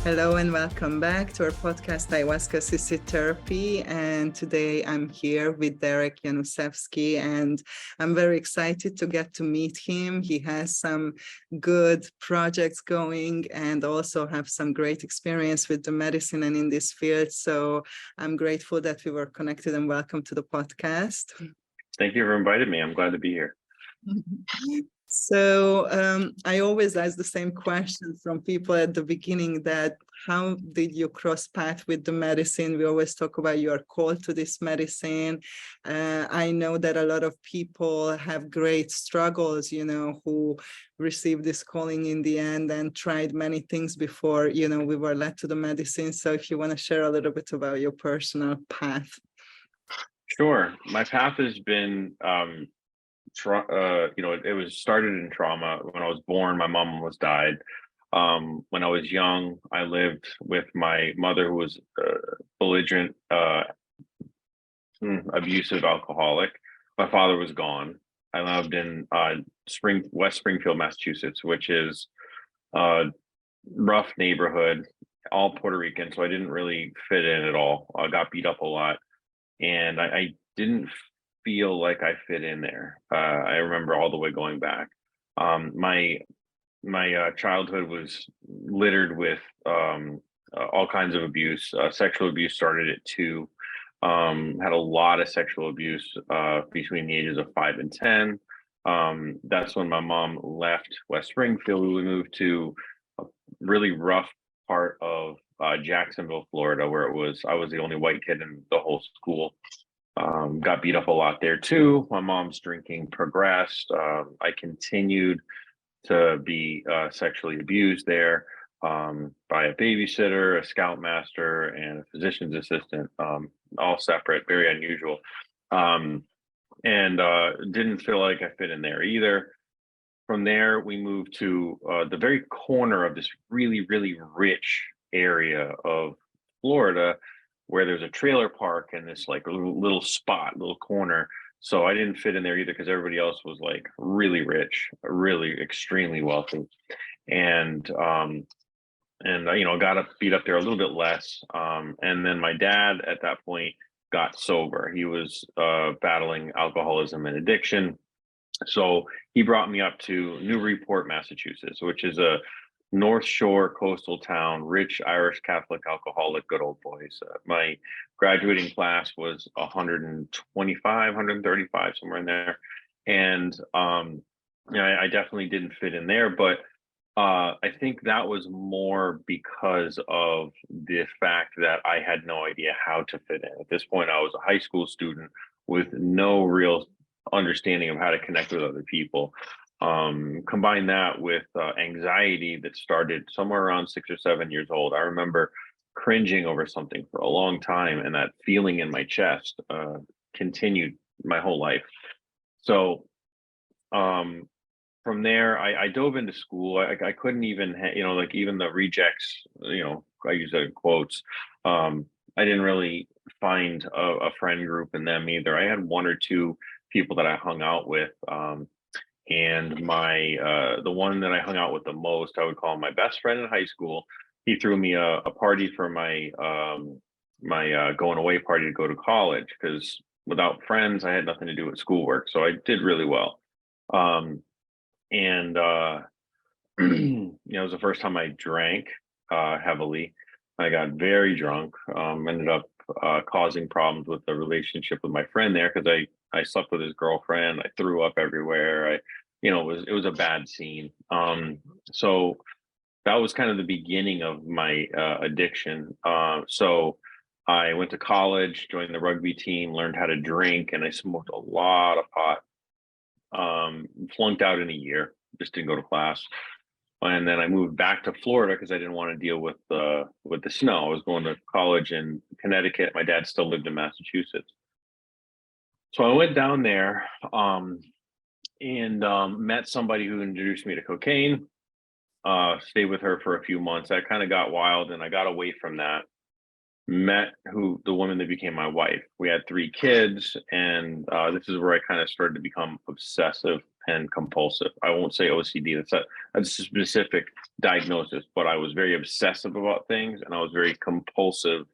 Hello and welcome back to our podcast, Ayahuasca Therapy. And today I'm here with Derek Januszewski, and I'm very excited to get to meet him. He has some good projects going and also have some great experience with the medicine and in this field. So I'm grateful that we were connected, and welcome to the podcast. Thank you for inviting me. I'm glad to be here. So I always ask the same question from people at the beginning, that how did you cross path with the medicine? We always talk about you are called to this medicine. I know that a lot of people have great struggles, who received this calling in the end and tried many things before, we were led to the medicine. So if you want to share a little bit about your personal path. Sure. My path has been it was started in trauma. When I was born, my mom almost died. When I was young, I lived with my mother, who was belligerent, abusive alcoholic. My father was gone. I lived in West Springfield, Massachusetts, which is a rough neighborhood, all Puerto Rican. So I didn't really fit in at all. I got beat up a lot, and I didn't feel like I fit in there. I remember all the way going back. My childhood was littered with all kinds of abuse. Sexual abuse started at 2. Had a lot of sexual abuse between the ages of 5 and 10. That's when my mom left West Springfield. We moved to a really rough part of Jacksonville, Florida, where I was the only white kid in the whole school. Got beat up a lot there too. My mom's drinking progressed. I continued to be sexually abused there by a babysitter, a scoutmaster, and a physician's assistant, all separate, very unusual. And didn't feel like I fit in there either. From there, we moved to the very corner of this really, really rich area of Florida, where there's a trailer park and this like little spot, little corner. So I didn't fit in there either, because everybody else was like really rich, really extremely wealthy. And got beat up there a little bit less. And then my dad at that point got sober. He was battling alcoholism and addiction. So he brought me up to Newburyport, Massachusetts, which is a North Shore coastal town, rich Irish Catholic alcoholic, good old boys. My graduating class was 125, 135, somewhere in there. And I definitely didn't fit in there, but I think that was more because of the fact that I had no idea how to fit in. At this point, I was a high school student with no real understanding of how to connect with other people. Combine that with anxiety that started somewhere around 6 or 7 years old. I remember cringing over something for a long time, and that feeling in my chest continued my whole life. So from there, I dove into school. I couldn't even, even the rejects, I use that in quotes. I didn't really find a friend group in them either. I had 1 or 2 people that I hung out with. And the one that I hung out with the most, I would call him my best friend in high school. He threw me a party for my going away party to go to college, because without friends, I had nothing to do with schoolwork. So I did really well. It was the first time I drank heavily. I got very drunk, ended up causing problems with the relationship with my friend there, because I slept with his girlfriend. I threw up everywhere. It was a bad scene. So that was kind of the beginning of my addiction. So I went to college, joined the rugby team, learned how to drink, and I smoked a lot of pot. Flunked out in a year, just didn't go to class. And then I moved back to Florida because I didn't want to deal with the snow. I was going to college in Connecticut. My dad still lived in Massachusetts. So I went down there and met somebody who introduced me to cocaine, stayed with her for a few months. That kind of got wild, and I got away from that. met the woman that became my wife. We had 3 kids, and this is where I kind of started to become obsessive and compulsive. I won't say OCD, that's a specific diagnosis, but I was very obsessive about things, and I was very compulsive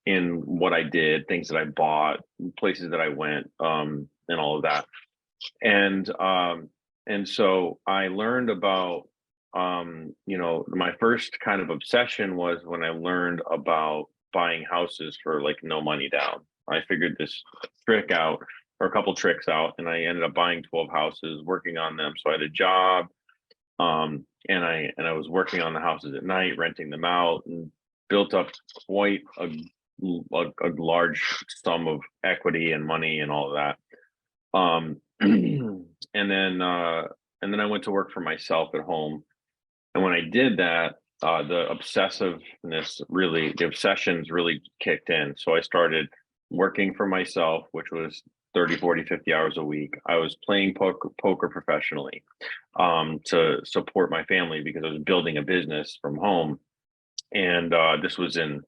in what I did, things that I bought, places that I went, and all of that. And so I learned about, my first kind of obsession was when I learned about buying houses for like no money down. I figured this trick out, or a couple tricks out, and I ended up buying 12 houses, working on them. So I had a job, and I was working on the houses at night, renting them out, and built up quite a large sum of equity and money and all of that. And then I went to work for myself at home. And when I did that, the obsessions really kicked in. So I started working for myself, which was 30, 40, 50 hours a week. I was playing poker professionally, to support my family because I was building a business from home. And this was in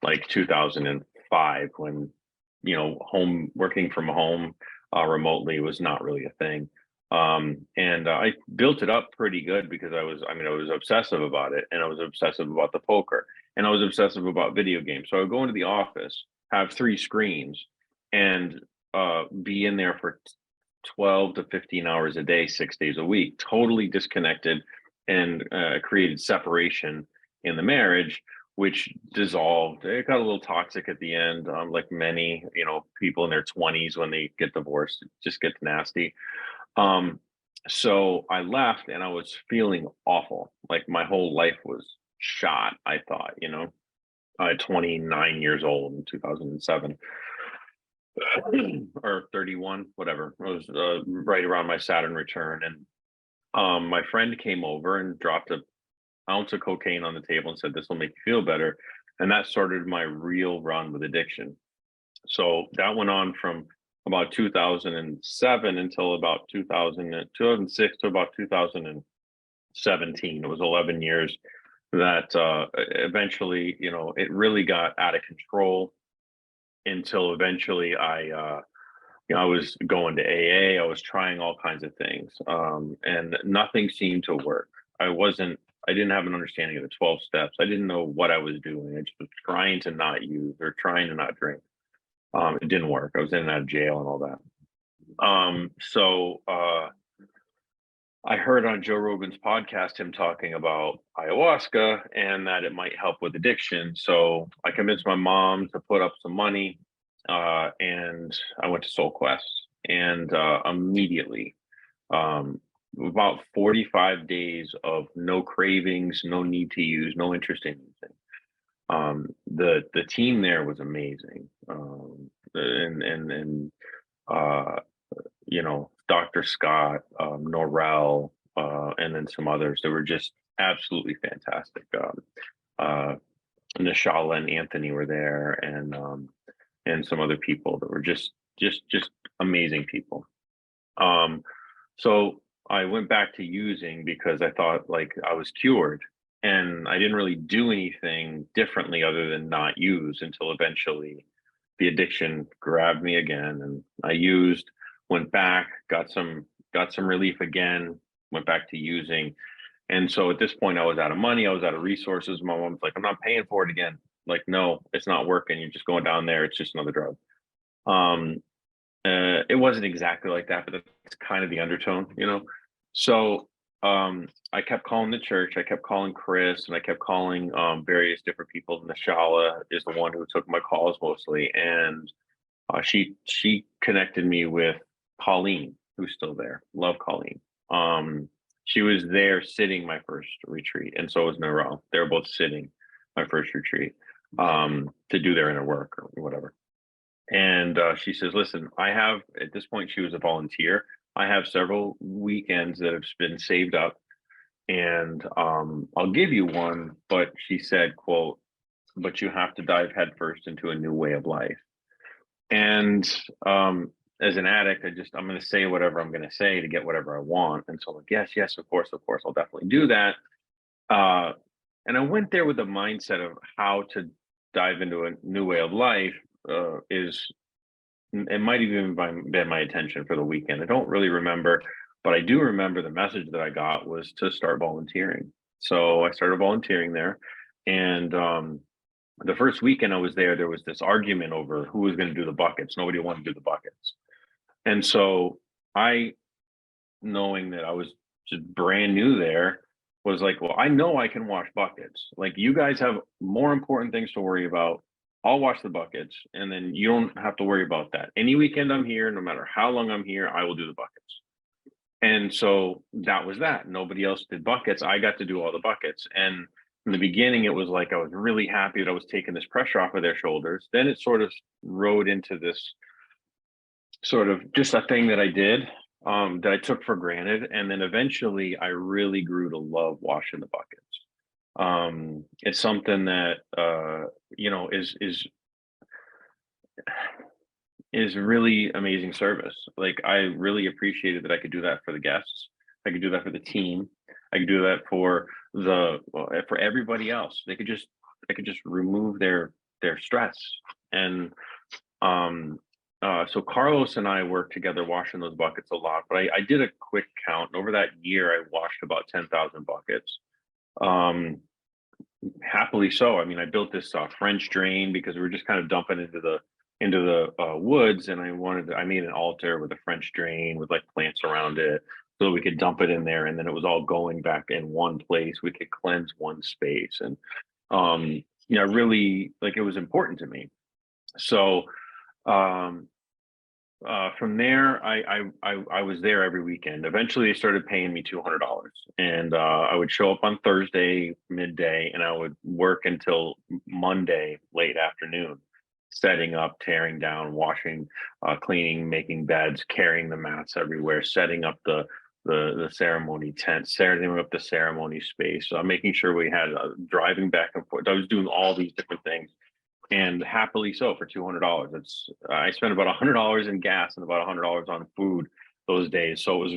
like 2005, when, working from home remotely was not really a thing. And I built it up pretty good because I was obsessive about it, and I was obsessive about the poker, and I was obsessive about video games. So I would go into the office, have 3 screens, and be in there for 12 to 15 hours a day, 6 days a week, totally disconnected, and created separation in the marriage, which dissolved. It got a little toxic at the end, like many, people in their 20s when they get divorced. It just gets nasty. So I left, and I was feeling awful. Like my whole life was shot, I thought, at 29 years old in 2007. Or 31, whatever. It was right around my Saturn return. And my friend came over and dropped an ounce of cocaine on the table and said, "This will make you feel better." And that started my real run with addiction. So that went on from about 2007 until about 2006 to about 2017. It was 11 years that eventually, it really got out of control, until eventually I was going to AA. I was trying all kinds of things, and nothing seemed to work. I didn't have an understanding of the 12 steps. I didn't know what I was doing. I just was trying to not use, or trying to not drink. It didn't work. I was in and out of jail and all that. So I heard on Joe Rogan's podcast him talking about ayahuasca and that it might help with addiction. So I convinced my mom to put up some money, and I went to Soul Quest. And immediately, about 45 days of no cravings, no need to use, no interest in using. The team there was amazing. And Dr. Scott, Norrell, and then some others that were just absolutely fantastic. Nishala and Anthony were there, and some other people that were just amazing people. So I went back to using because I thought like I was cured, and I didn't really do anything differently other than not use, until eventually the addiction grabbed me again, and I used, went back, got some relief again, went back to using. And so at this point I was out of money, I was out of resources. My mom's like, "I'm not paying for it again." Like, "No, it's not working. You're just going down there. It's just another drug." It wasn't exactly like that, but that's kind of the undertone, So I kept calling the church, I kept calling Chris, and I kept calling various different people. Nishala is the one who took my calls mostly, and she connected me with Colleen, who's still there. Love Colleen. She was there sitting my first retreat, and so was Narelle. They were both sitting my first retreat, to do their inner work or whatever. And she says, "Listen, I have," at this point she was a volunteer, "I have several weekends that have been saved up, and I'll give you one," but she said, quote, "But you have to dive headfirst into a new way of life." And as an addict, I'm going to say whatever I'm going to say to get whatever I want. And so, like, yes, of course, I'll definitely do that. And I went there with the mindset of how to dive into a new way of life, it might even been my intention for the weekend. I don't really remember, but I do remember the message that I got was to start volunteering. So I started volunteering there, and the first weekend I was there was this argument over who was going to do the buckets. Nobody wanted to do the buckets. And so I, knowing that I was just brand new there, was like, well, I know I can wash buckets. Like, you guys have more important things to worry about. I'll wash the buckets, and then you don't have to worry about that. Any weekend I'm here, no matter how long I'm here, I will do the buckets. And so that was that. Nobody else did buckets. I got to do all the buckets. And in the beginning, it was like I was really happy that I was taking this pressure off of their shoulders. Then it sort of rode into this sort of just a thing that I did, that I took for granted. And then eventually I really grew to love washing the buckets. It's something that, is really amazing service. Like, I really appreciated that I could do that for the guests. I could do that for the team. I could do that for for everybody else. I could just remove their stress. And so Carlos and I worked together washing those buckets a lot. But I did a quick count. Over that year, I washed about 10,000 buckets. Happily so. I mean, I built this French drain because we were just kind of dumping into the woods, and I made an altar with a French drain with like plants around it, so we could dump it in there, and then it was all going back in one place. We could cleanse one space, and really, like, it was important to me. So from there, I was there every weekend. Eventually, they started paying me $200, and I would show up on Thursday midday, and I would work until Monday late afternoon, setting up, tearing down, washing, cleaning, making beds, carrying the mats everywhere, setting up the ceremony tent, setting up the ceremony space, making sure we had driving back and forth. I was doing all these different things, and happily so, for $200. I spent about $100 in gas and about $100 on food those days. So it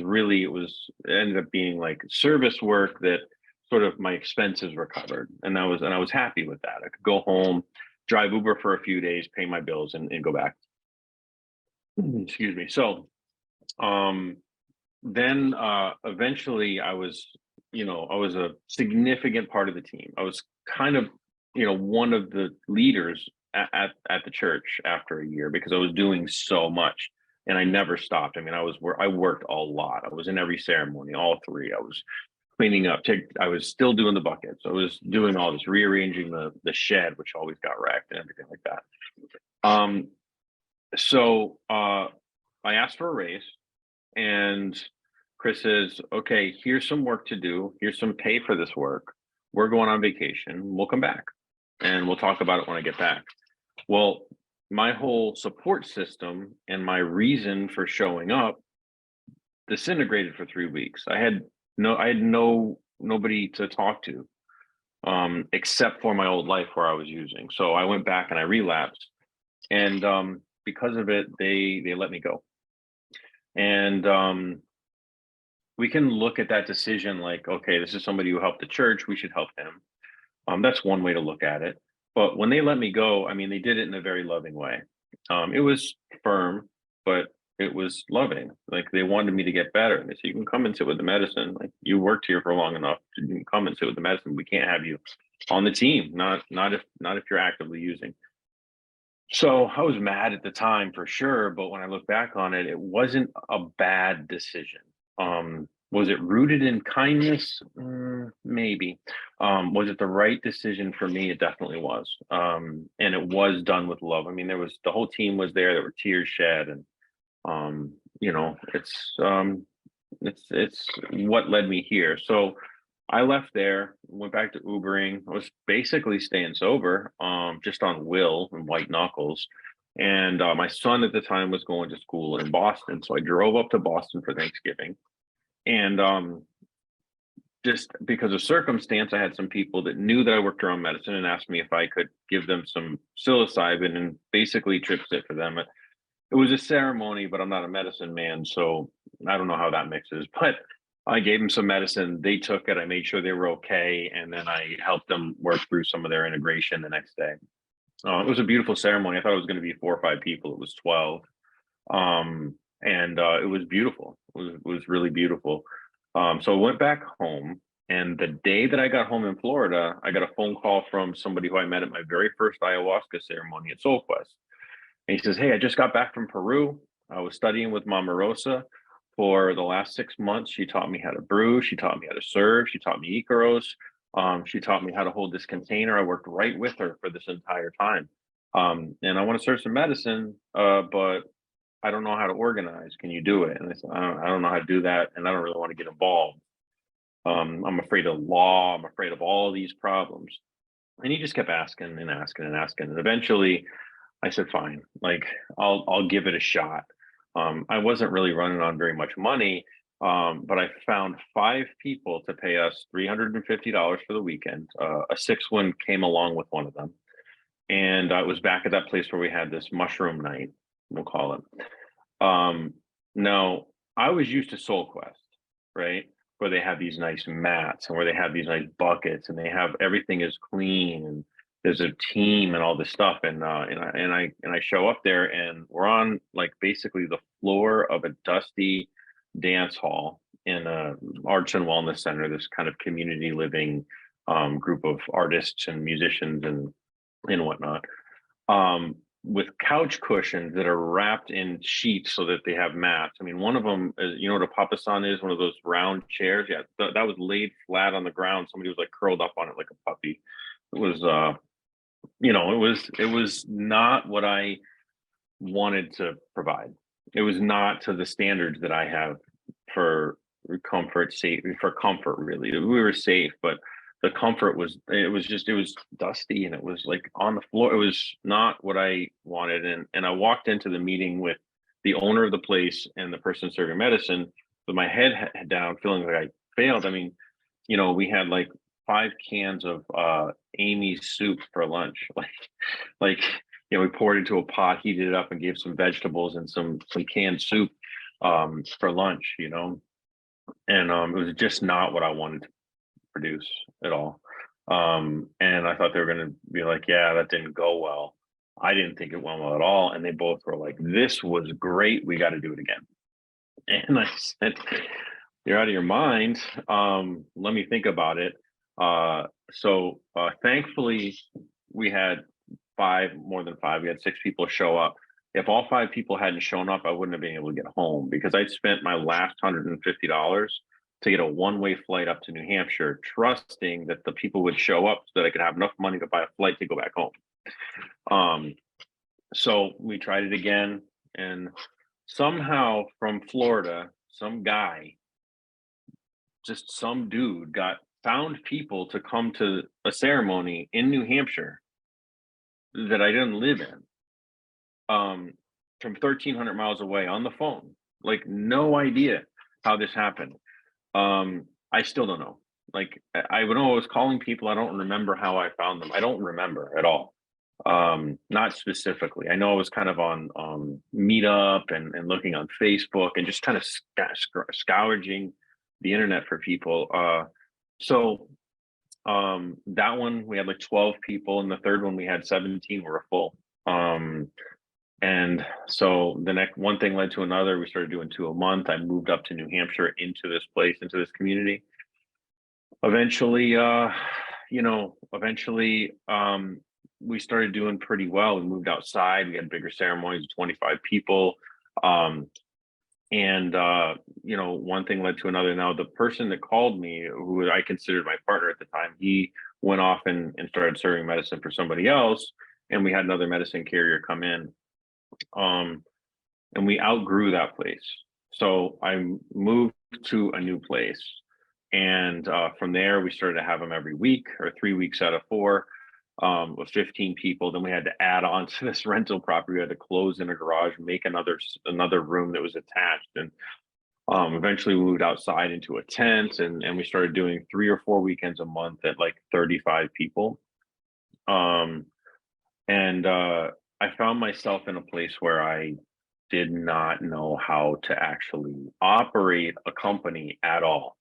ended up being like service work that sort of my expenses were covered, and I was happy with that. I could go home, drive Uber for a few days, pay my bills, and go back. Excuse me. So then eventually I was a significant part of the team. I was kind of, one of the leaders at the church after a year, because I was doing so much and I never stopped. I mean, I worked a lot. I was in every ceremony, all three. I was cleaning up. I was still doing the buckets. I was doing all this, rearranging the shed, which always got wrecked, and everything like that. So I asked for a raise, and Chris says, okay, here's some work to do. Here's some pay for this work. We're going on vacation. We'll come back and we'll talk about it when I get back. Well, my whole support system and my reason for showing up disintegrated for 3 weeks. I had nobody to talk to, except for my old life where I was using. So I went back and I relapsed, and because of it, they let me go. And we can look at that decision like, okay, this is somebody who helped the church, we should help him. That's one way to look at it. But when they let me go, I mean, they did it in a very loving way. It was firm, but it was loving. Like, they wanted me to get better. They said, you can come and sit with the medicine. Like, you worked here for long enough. You can come and sit with the medicine. We can't have you on the team. Not if you're actively using. So I was mad at the time for sure, but when I look back on it, it wasn't a bad decision. Was it rooted in kindness? Maybe. Was it the right decision for me? It definitely was. And it was done with love. I mean, the whole team was there. There were tears shed, and it's what led me here. So I left there, went back to Ubering. I was basically staying sober, just on will and white knuckles. And my son at the time was going to school in Boston. So I drove up to Boston for Thanksgiving. And just because of circumstance, I had some people that knew that I worked around medicine and asked me if I could give them some psilocybin and basically trips it for them. It was a ceremony, but I'm not a medicine man, so I don't know how that mixes. But I gave them some medicine. They took it. I made sure they were okay. And then I helped them work through some of their integration the next day. It was a beautiful ceremony. I thought it was going to be 4 or 5 people. It was 12. And it was beautiful. It was really beautiful. So I went back home, and the day that I got home in Florida, I got a phone call from somebody who I met at my very first ayahuasca ceremony at Soul Quest. And he says, "Hey, I just got back from Peru. I was studying with Mama Rosa for the last 6 months. She taught me how to brew. She taught me how to serve. She taught me Icaros. She taught me how to hold this container. I worked right with her for this entire time. And I want to serve some medicine, but I don't know how to organize. Can you do it?" And I said, I don't know how to do that, and I don't really want to get involved. I'm afraid of law. I'm afraid of all these problems. And he just kept asking and asking and asking. And eventually I said, fine, like I'll give it a shot. I wasn't really running on very much money, but I found 5 people to pay us $350 for the weekend. A sixth one came along with one of them, and it was back at that place where we had this mushroom night, we'll call it. Now, I was used to Soul Quest, right? Where they have these nice mats and where they have these nice buckets, and they have everything is clean, and there's a team and all this stuff. And I show up there, and we're on like basically the floor of a dusty dance hall in a arts and wellness center, this kind of community living group of artists and musicians and whatnot. With couch cushions that are wrapped in sheets so that they have mats. I mean, one of them is, you know what a papasan is? One of those round chairs. Yeah, that was laid flat on the ground. Somebody was like curled up on it like a puppy. It was, it was not what I wanted to provide. It was not to the standards that I have for comfort, for comfort. Really, we were safe, but the comfort was, it was dusty, and it was like on the floor. It was not what I wanted. And I walked into the meeting with the owner of the place and the person serving medicine with my head down, feeling like I failed. I mean, we had like 5 cans of Amy's soup for lunch. Like we poured into a pot, heated it up, and gave some vegetables and some canned soup for lunch, and it was just not what I wanted to produce at all. And I thought they were going to be like, yeah, that didn't go well. I didn't think it went well at all. And they both were like, this was great. We got to do it again. And I said, you're out of your mind. Let me think about it. So thankfully, we had more than 5. We had 6 people show up. If all 5 people hadn't shown up, I wouldn't have been able to get home, because I'd spent my last $150 to get a one-way flight up to New Hampshire, trusting that the people would show up so that I could have enough money to buy a flight to go back home. So we tried it again, and somehow from Florida, some guy, just some dude, found people to come to a ceremony in New Hampshire that I didn't live in, from 1,300 miles away, on the phone. Like, no idea how this happened. I still don't know. Like, I know I was calling people. I don't remember how I found them. I don't remember at all. Not specifically. I know I was kind of on Meetup and looking on Facebook and just kind of scourging the internet for people. So that one we had like 12 people, and the third one we had 17 were full. And so the next one thing led to another. We started doing 2 a month. I moved up to New Hampshire, into this place, into this community. Eventually, we started doing pretty well. We moved outside. We had bigger ceremonies, 25 people. One thing led to another. Now, the person that called me, who I considered my partner at the time, he went off and started serving medicine for somebody else. And we had another medicine carrier come in. And we outgrew that place. So I moved to a new place. And from there, we started to have them every week, or 3 weeks out of 4, with 15 people. Then we had to add on to this rental property. We had to close in a garage, make another room that was attached. And eventually we moved outside into a tent, and we started doing 3 or 4 weekends a month at like 35 people. I found myself in a place where I did not know how to actually operate a company at all.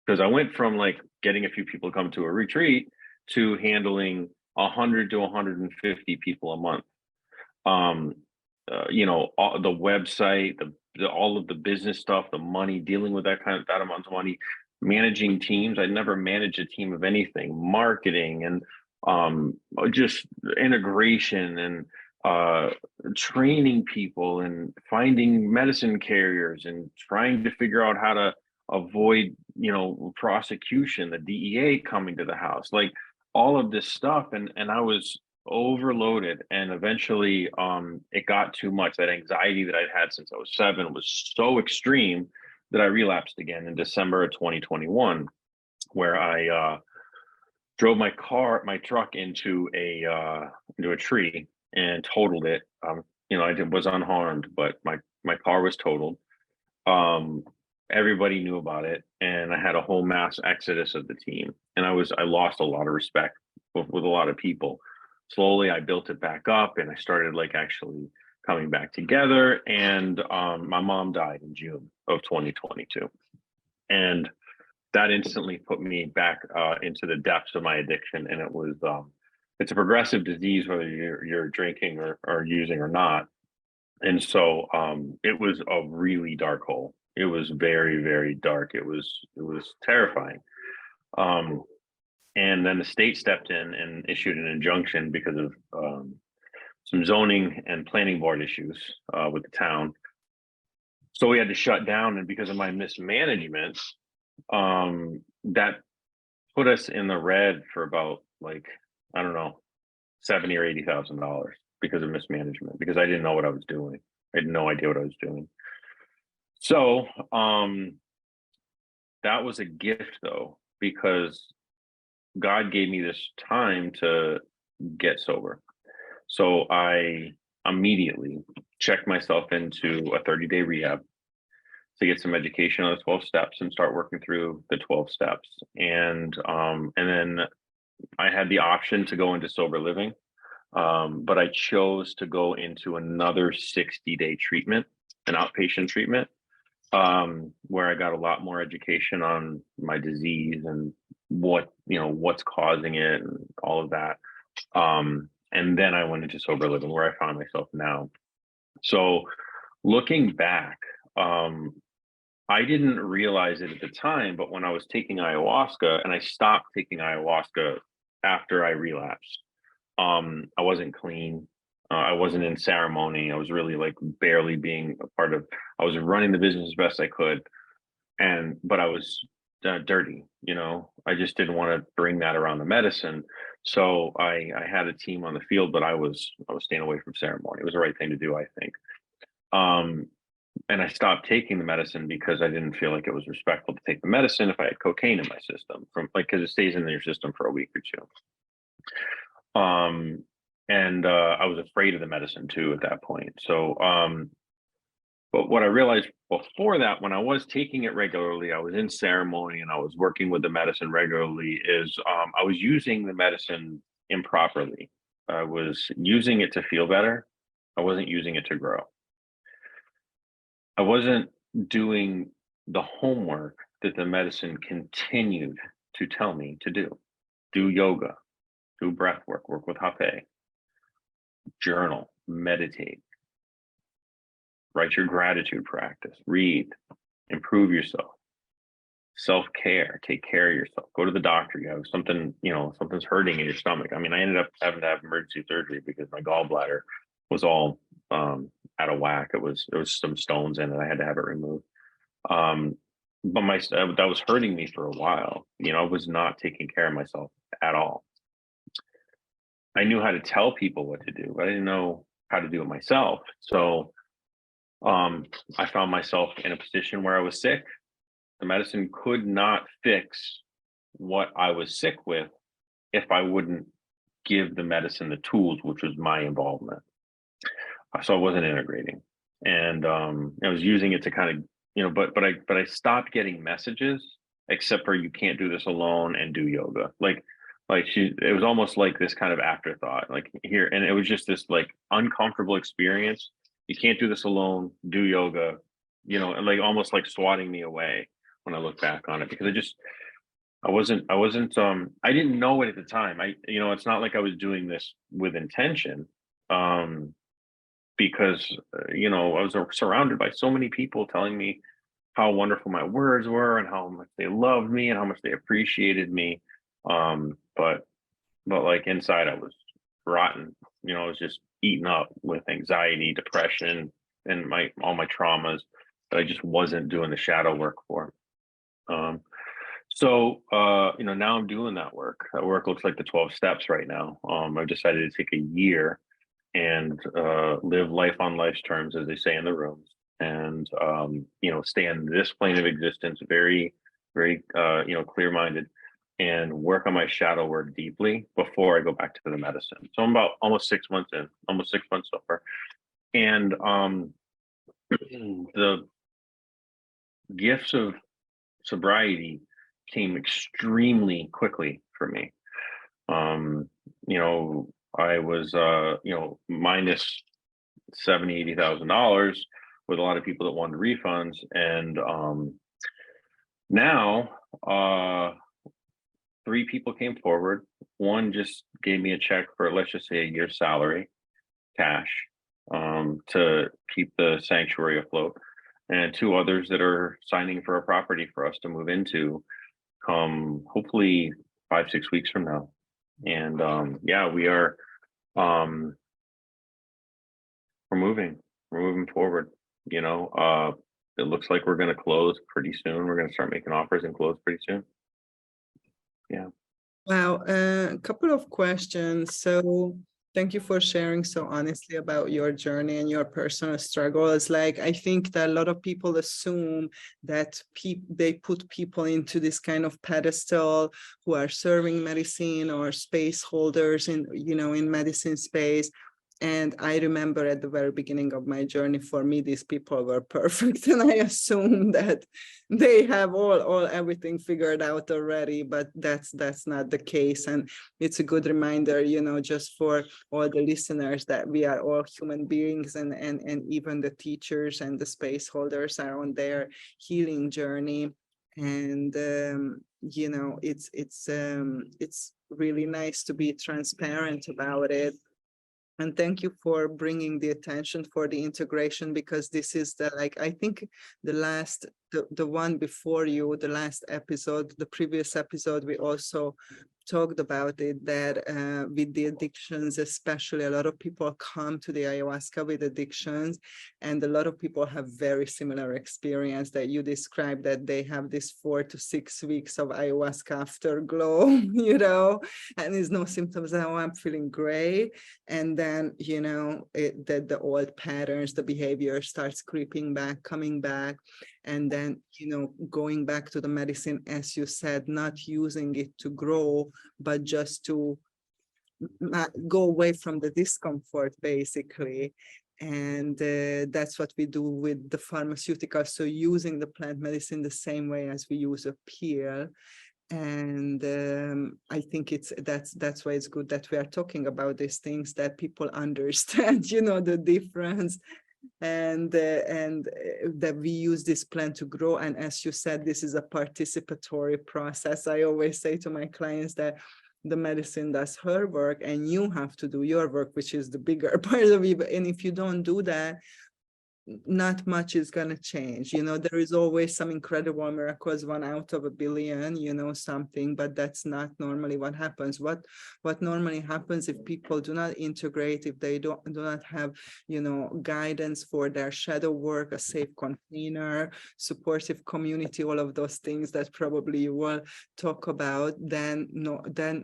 Because I went from like getting a few people to come to a retreat to handling 100 to 150 people a month. The website, all of the business stuff, the money, dealing with that amount of money, managing teams. I never managed a team of anything, marketing and just integration and training people and finding medicine carriers and trying to figure out how to avoid, prosecution, the DEA coming to the house, like all of this stuff. And I was overloaded, and eventually it got too much. That anxiety that I'd had since I was 7 was so extreme that I relapsed again in December of 2021, where I drove my truck into a tree and totaled it. I was unharmed, but my car was totaled. Everybody knew about it, and I had a whole mass exodus of the team, and I lost a lot of respect with a lot of people. Slowly, I built it back up, and I started like actually coming back together. And my mom died in June of 2022, and that instantly put me back into the depths of my addiction. And it was it's a progressive disease, whether you're drinking or using or not. And so it was a really dark hole. It was very, very dark. It was terrifying. And then the state stepped in and issued an injunction because of some zoning and planning board issues with the town. So we had to shut down, and because of my mismanagement, that put us in the red for about, like, I don't know, $70,000 or $80,000 because of mismanagement, because I didn't know what I was doing. I had no idea what I was doing. So that was a gift, though, because God gave me this time to get sober. So I immediately checked myself into a 30-day rehab to get some education on the 12 steps and start working through the 12 steps. And then I had the option to go into sober living, but I chose to go into another 60-day treatment, an outpatient treatment, where I got a lot more education on my disease and what's causing it and all of that. And then I went into sober living, where I found myself now. So looking back, I didn't realize it at the time, but when I was taking ayahuasca, and I stopped taking ayahuasca after I relapsed, I wasn't clean. I wasn't in ceremony. I was really like barely being a part of, I was running the business as best I could. But I was dirty, I just didn't want to bring that around the medicine. So I had a team on the field, but I was staying away from ceremony. It was the right thing to do, I think. And I stopped taking the medicine because I didn't feel like it was respectful to take the medicine if I had cocaine in my system, because it stays in your system for a week or two. And I was afraid of the medicine too at that point. So, but what I realized before that, when I was taking it regularly, I was in ceremony and I was working with the medicine regularly, is I was using the medicine improperly. I was using it to feel better. I wasn't using it to grow. I wasn't doing the homework that the medicine continued to tell me to do. Do yoga, do breath work with Hape, journal, meditate, write your gratitude practice, read, improve yourself, self-care, take care of yourself, go to the doctor. You have something, something's hurting in your stomach. I mean, I ended up having to have emergency surgery because my gallbladder was all out of whack. There was some stones in it. I had to have it removed. But that was hurting me for a while. I was not taking care of myself at all. I knew how to tell people what to do, but I didn't know how to do it myself. So I found myself in a position where I was sick. The medicine could not fix what I was sick with if I wouldn't give the medicine the tools, which was my involvement. So I wasn't integrating, and I was using it to kind of, but I stopped getting messages, except for you can't do this alone and do yoga. It was almost like this kind of afterthought, like here, and it was just this like uncomfortable experience. You can't do this alone, do yoga, and like almost like swatting me away when I look back on it, because I didn't know it at the time. It's not like I was doing this with intention. Because I was surrounded by so many people telling me how wonderful my words were and how much they loved me and how much they appreciated me. But like inside I was rotten. I was just eaten up with anxiety, depression, and all my traumas that I just wasn't doing the shadow work for. Now I'm doing that work. That work looks like the 12 steps right now. I've decided to take a year and live life on life's terms, as they say in the rooms, and stay in this plane of existence very, very clear-minded, and work on my shadow work deeply before I go back to the medicine. So I'm about almost 6 months in, almost 6 months so far, and the gifts of sobriety came extremely quickly for me. I was minus $70,000-$80,000 with a lot of people that wanted refunds, and now 3 people came forward. One just gave me a check for, let's just say, a year's salary, cash, to keep the sanctuary afloat, and 2 others that are signing for a property for us to move into come hopefully 5-6 weeks from now. And we are we're moving forward. It looks like we're going to close pretty soon. We're going to start making offers and close pretty soon. Yeah. Wow, a couple of questions. So thank you for sharing so honestly about your journey and your personal struggles. Like, I think that a lot of people assume that they put people into this kind of pedestal who are serving medicine or space holders in medicine space. And I remember at the very beginning of my journey, for me, these people were perfect. And I assumed that they have everything figured out already, but that's not the case. And it's a good reminder, just for all the listeners, that we are all human beings, and even the teachers and the space holders are on their healing journey. And it's really nice to be transparent about it. And thank you for bringing the attention for the integration, because this is I think the one before you, the last episode, the previous episode, we also talked about it, that with the addictions, especially, a lot of people come to the ayahuasca with addictions, and a lot of people have very similar experience that you described, that they have this 4 to 6 weeks of ayahuasca afterglow, and there's no symptoms. Oh, I'm feeling great. And then, that the old patterns, the behavior starts creeping back, coming back. And then, going back to the medicine, as you said, not using it to grow, but just to go away from the discomfort, basically. And that's what we do with the pharmaceutical. So using the plant medicine the same way as we use a pill. And I think that's why it's good that we are talking about these things, that people understand, the difference. And that we use this plant to grow. And as you said, this is a participatory process. I always say to my clients that the medicine does her work and you have to do your work, which is the bigger part of it. And if you don't do that, not much is going to change. There is always some incredible miracles, 1 out of a billion, something, but that's not normally what happens. What normally happens, if people do not integrate, if they do not have, guidance for their shadow work, a safe container, supportive community, all of those things that probably you will talk about, then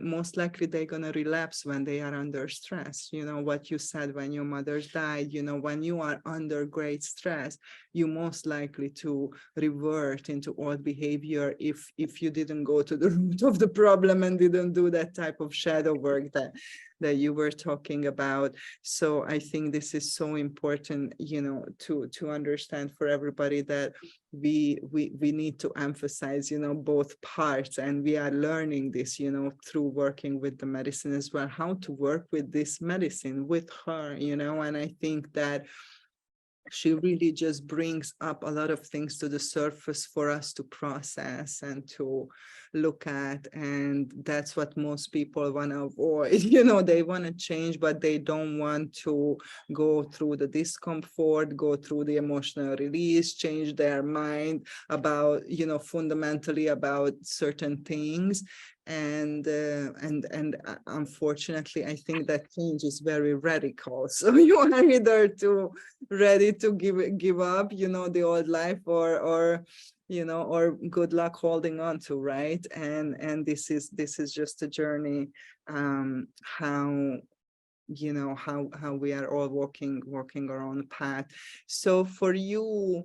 most likely they're going to relapse when they are under stress. What you said, when your mother died, when you are under great stress, you most likely to revert into old behavior if you didn't go to the root of the problem and didn't do that type of shadow work that you were talking about. So I think this is so important, to understand for everybody, that we need to emphasize, both parts, and we are learning this, through working with the medicine as well, how to work with this medicine with her, and I think that she really just brings up a lot of things to the surface for us to process and to look at, and that's what most people want to avoid. They want to change, but they don't want to go through the discomfort, go through the emotional release, change their mind about, fundamentally about certain things. And unfortunately, I think that change is very radical. So you are either ready to give up, the old life, or good luck holding on to, right? And this is just a journey, how we are all walking our own path. So for you,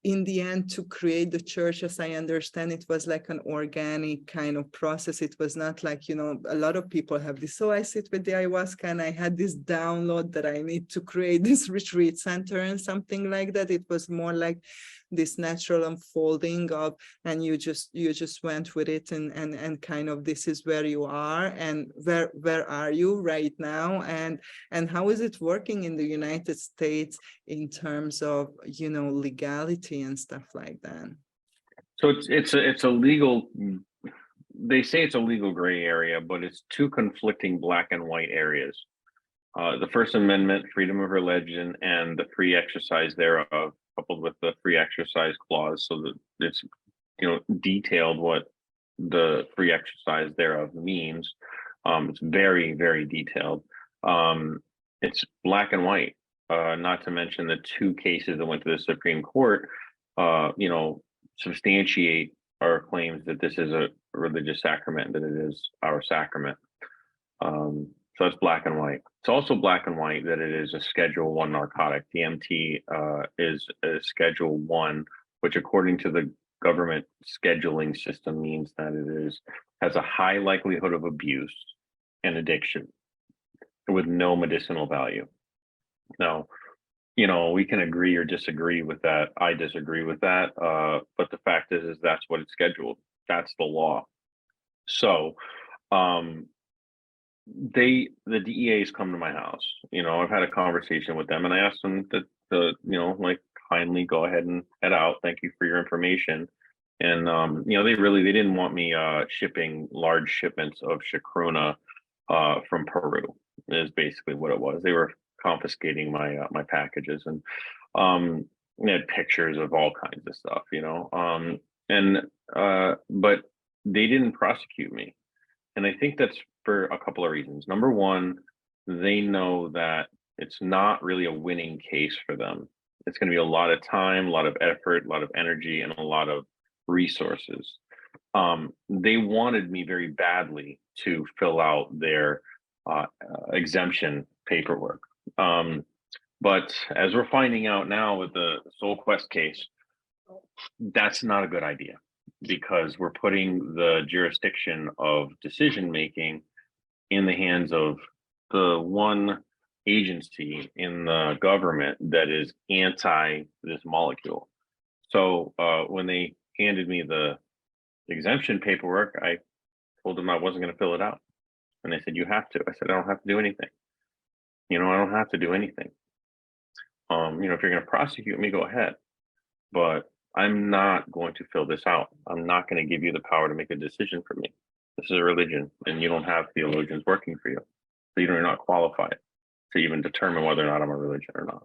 in the end, to create the church, as I understand, it was like an organic kind of process. It was not like, a lot of people have this, so I sit with the ayahuasca and I had this download that I need to create this retreat center and something like that. It was more like this natural unfolding of, and you just went with it, and kind of, this is where you are, and where are you right now, and how is it working in the United States in terms of, legality and stuff like that? So it's a legal, they say it's a legal gray area, but it's two conflicting black and white areas. The First Amendment, freedom of religion, and the free exercise thereof, coupled with the free exercise clause, so that it's detailed what the free exercise thereof means. It's very, very detailed. It's black and white. Not to mention the two cases that went to the Supreme Court, substantiate our claims that this is a religious sacrament, that it is our sacrament. So it's black and white. It's also black and white that it is a Schedule 1 narcotic. DMT is a Schedule 1, which according to the government scheduling system means that it has a high likelihood of abuse and addiction with no medicinal value. Now, we can agree or disagree with that. I disagree with that. But the fact is that's what it's scheduled. That's the law. So, the DEAs come to my house. I've had a conversation with them, and I asked them to kindly go ahead and head out. Thank you for your information. And they didn't want me shipping large shipments of chacruna from Peru. Is basically what it was. They were confiscating my packages, and they had pictures of all kinds of stuff, but they didn't prosecute me. And I think that's for a couple of reasons. Number one, they know that it's not really a winning case for them. It's going to be a lot of time, a lot of effort, a lot of energy, and a lot of resources. They wanted me very badly to fill out their exemption paperwork. But as we're finding out now with the Soul Quest case, that's not a good idea, because we're putting the jurisdiction of decision making in the hands of the one agency in the government that is anti this molecule. So when they handed me the exemption paperwork, I told them I wasn't going to fill it out. And they said, you have to. I said, I don't have to do anything. I don't have to do anything. If you're going to prosecute me, go ahead. But I'm not going to fill this out. I'm not going to give you the power to make a decision for me. This is a religion, and you don't have theologians working for you. So you're not qualified to even determine whether or not I'm a religion or not.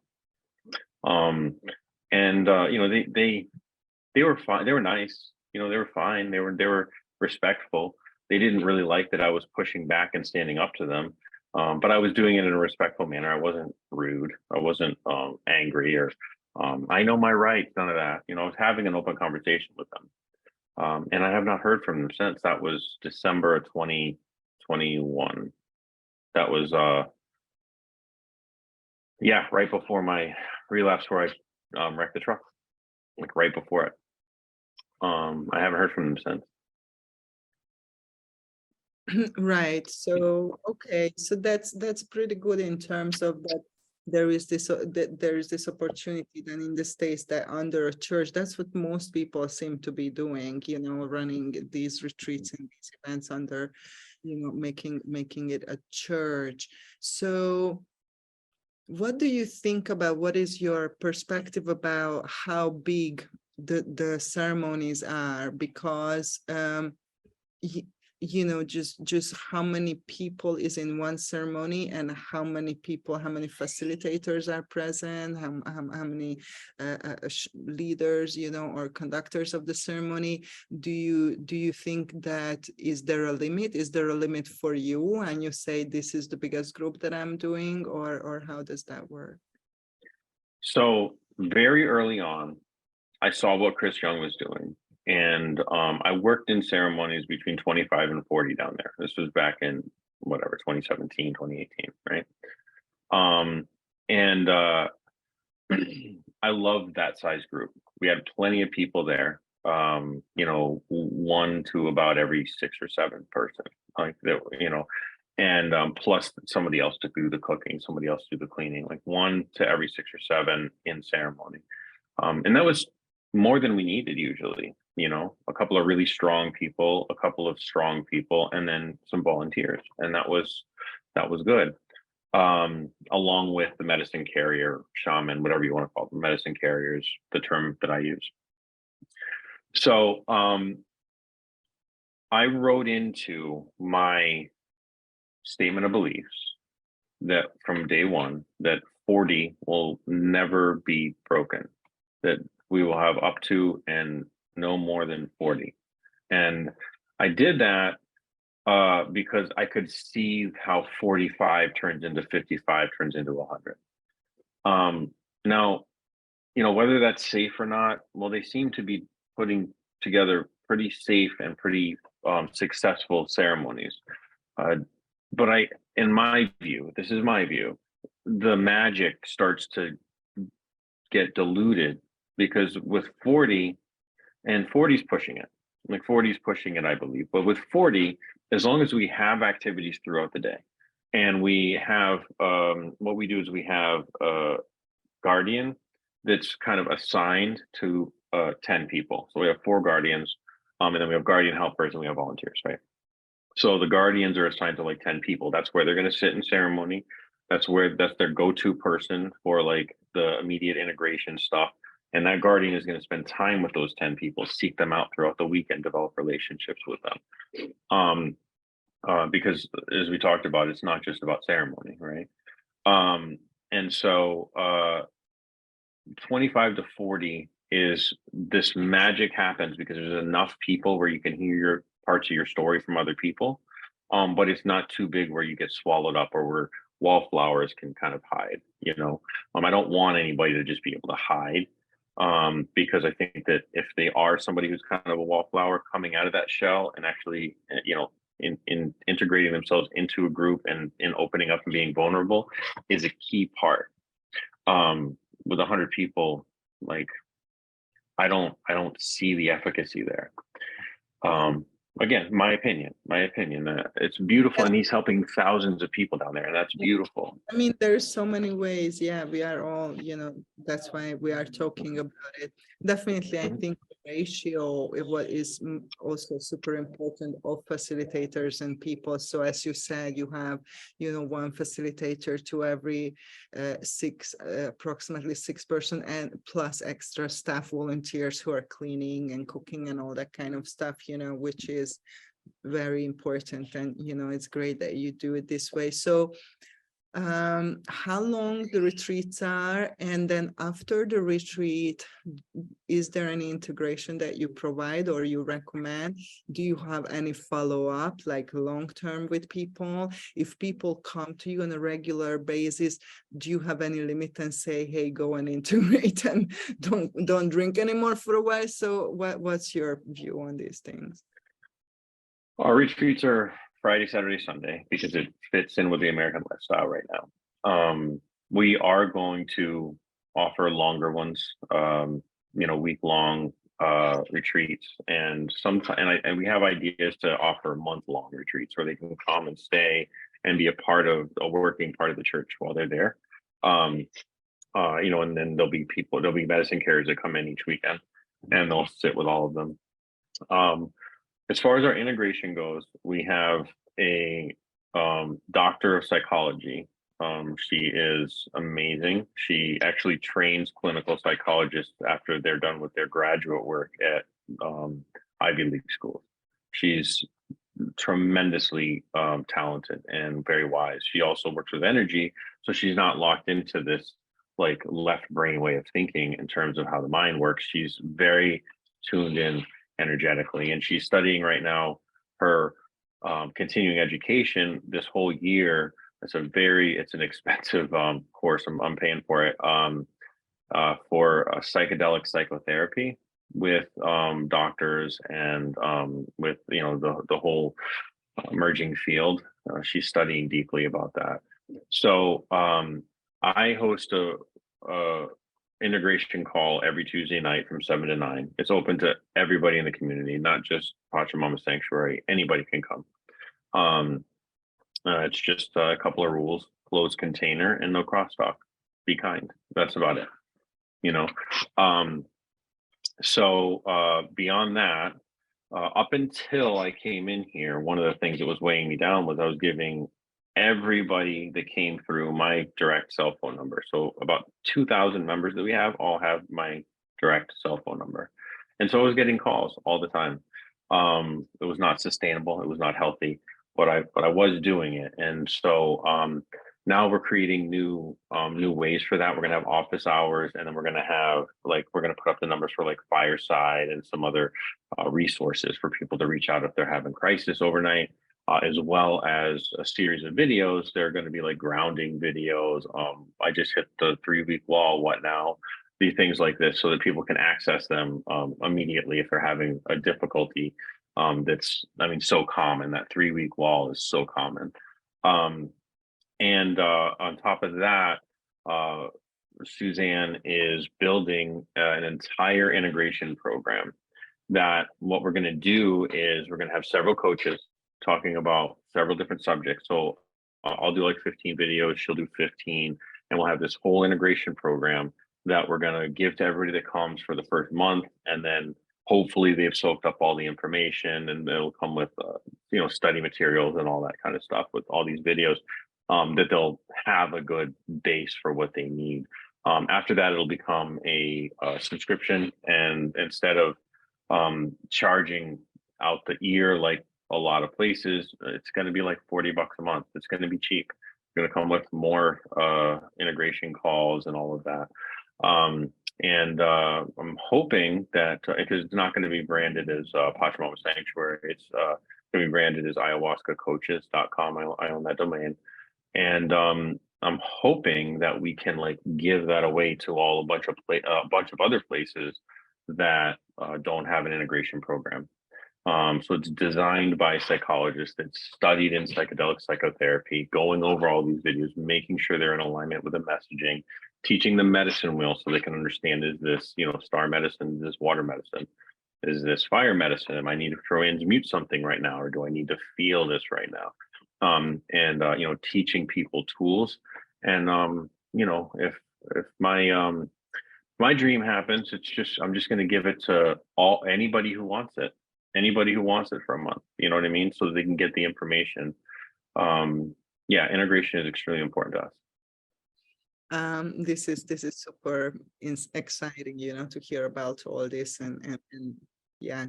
They were fine. They were nice. They were fine. They were respectful. They didn't really like that I was pushing back and standing up to them. But I was doing it in a respectful manner. I wasn't rude. I wasn't angry or I know my rights, none of that. I was having an open conversation with them. And I have not heard from them since. That was December of 2021. That was right before my relapse, where I wrecked the truck, like right before it. I haven't heard from them since. Right. So, okay. So that's pretty good in terms of that. There is this opportunity then in the States that under a church, that's what most people seem to be doing, running these retreats and these events under, making it a church. So what do you think about, what is your perspective about how big the ceremonies are, because just how many people is in one ceremony, and how many facilitators are present, how many leaders, or conductors of the ceremony. Do you think that, is there a limit for you, and you say this is the biggest group that I'm doing, or how does that work? So very early on, I saw what Chris Young was doing. And I worked in ceremonies between 25 and 40 down there. This was back in 2017, 2018, right? And I loved that size group. We had plenty of people there, one to about every 6 or 7 person, like that, and plus somebody else to do the cooking, somebody else to do the cleaning, like 1 to every 6 or 7 in ceremony. And that was more than we needed usually. A couple of really strong people, a couple of strong people, and then some volunteers, and that was good. Along with the medicine carrier, shaman, whatever you want to call them, medicine carriers, the term that I use. So I wrote into my statement of beliefs that from day one, that 40 will never be broken, that we will have up to and no more than 40. And I did that because I could see how 45 turns into 55, turns into 100. Now, whether that's safe or not, well, they seem to be putting together pretty safe and pretty successful ceremonies. But in my view, this is my view, the magic starts to get diluted, because with 40, and 40 is pushing it. Like 40 is pushing it, I believe. But with 40, as long as we have activities throughout the day, and we have, what we do is we have a guardian that's kind of assigned to 10 people. So we have 4 guardians, and then we have guardian helpers, and we have volunteers, right? So the guardians are assigned to like 10 people. That's where they're going to sit in ceremony. That's their go-to person for like the immediate integration stuff. And that guardian is going to spend time with those 10 people, seek them out throughout the week, and develop relationships with them. Because as we talked about, it's not just about ceremony, right? And so 25 to 40 is this magic happens because there's enough people where you can hear your parts of your story from other people. But it's not too big where you get swallowed up, or where wallflowers can kind of hide, I don't want anybody to just be able to hide. Because I think that if they are somebody who's kind of a wallflower coming out of that shell and actually, in integrating themselves into a group and in opening up and being vulnerable is a key part. With 100 people, like I don't see the efficacy there. Again, my opinion, it's beautiful, and he's helping thousands of people down there, and that's beautiful. I mean, there's so many ways. Yeah, we are all, that's why we are talking about it. Definitely, I think the ratio is what is also super important of facilitators and people. So as you said, you have, 1 facilitator to every 6, approximately 6 person, and plus extra staff volunteers who are cleaning and cooking and all that kind of stuff, which is very important. And, it's great that you do it this way. So how long the retreats are, and then after the retreat, is there any integration that you provide or you recommend? Do you have any follow-up, like long-term with people? If people come to you on a regular basis, do you have any limit and say, hey, go and integrate and don't drink anymore for a while? So what's your view on these things? Our retreats are Friday, Saturday, Sunday, because it fits in with the American lifestyle right now. We are going to offer longer ones, week-long retreats, and we have ideas to offer month-long retreats where they can come and stay and be a working part of the church while they're there. And then there'll be medicine carriers that come in each weekend, and they'll sit with all of them. As far as our integration goes, we have a doctor of psychology She is amazing. She actually trains clinical psychologists after they're done with their graduate work at Ivy League schools. She's tremendously talented and very wise. She also works with energy, so she's not locked into this like left brain way of thinking in terms of how the mind works. She's very tuned in energetically, and she's studying right now her continuing education this whole year. It's an expensive course. I'm paying for it for psychedelic psychotherapy with doctors and with the whole emerging field. She's studying deeply about that. So I host a integration call every Tuesday night from 7 to 9. It's open to everybody in the community, not just Pachamama Sanctuary. Anybody can come. It's just a couple of rules: closed container and no crosstalk. Be kind. That's about it. You know. So beyond that, up until I came in here, one of the things that was weighing me down was I was giving everybody that came through my direct cell phone number. So about 2,000 members that we have all have my direct cell phone number. And so I was getting calls all the time. It was not sustainable. It was not healthy, but I was doing it. And so now we're creating new ways for that. We're gonna have office hours, and then we're gonna put up the numbers for like Fireside and some other resources for people to reach out if they're having crisis overnight, as well as a series of videos. They're going to be like grounding videos. I just hit the 3-week wall. What now? These things like this, so that people can access them immediately if they're having a difficulty. So common. That 3-week wall is so common. And on top of that, Suzanne is building an entire integration program that what we're going to do is we're going to have several coaches talking about several different subjects. So I'll do like 15 videos, she'll do 15, and we'll have this whole integration program that we're going to give to everybody that comes for the first month. And then hopefully they've soaked up all the information, and it'll come with study materials and all that kind of stuff with all these videos, that they'll have a good base for what they need. After that, it'll become a subscription, and instead of charging out the ear like a lot of places, it's going to be like $40 a month. It's going to be cheap. It's going to come with more integration calls and all of that. And I'm hoping that it's not going to be branded as Pachamama Sanctuary. It's going to be branded as ayahuascacoaches.com. I own that domain. And I'm hoping that we can like give that away to a bunch of other places that don't have an integration program. So it's designed by psychologists that studied in psychedelic psychotherapy, going over all these videos, making sure they're in alignment with the messaging, teaching them medicine wheel so they can understand, is this, star medicine, is this water medicine, is this fire medicine? Am I need to transmute something right now, or do I need to feel this right now? And teaching people tools. And if my dream happens, I'm just going to give it to anybody who wants it for a month. You know what I mean? So they can get the information. Integration is extremely important to us. This is super exciting, to hear about all this, and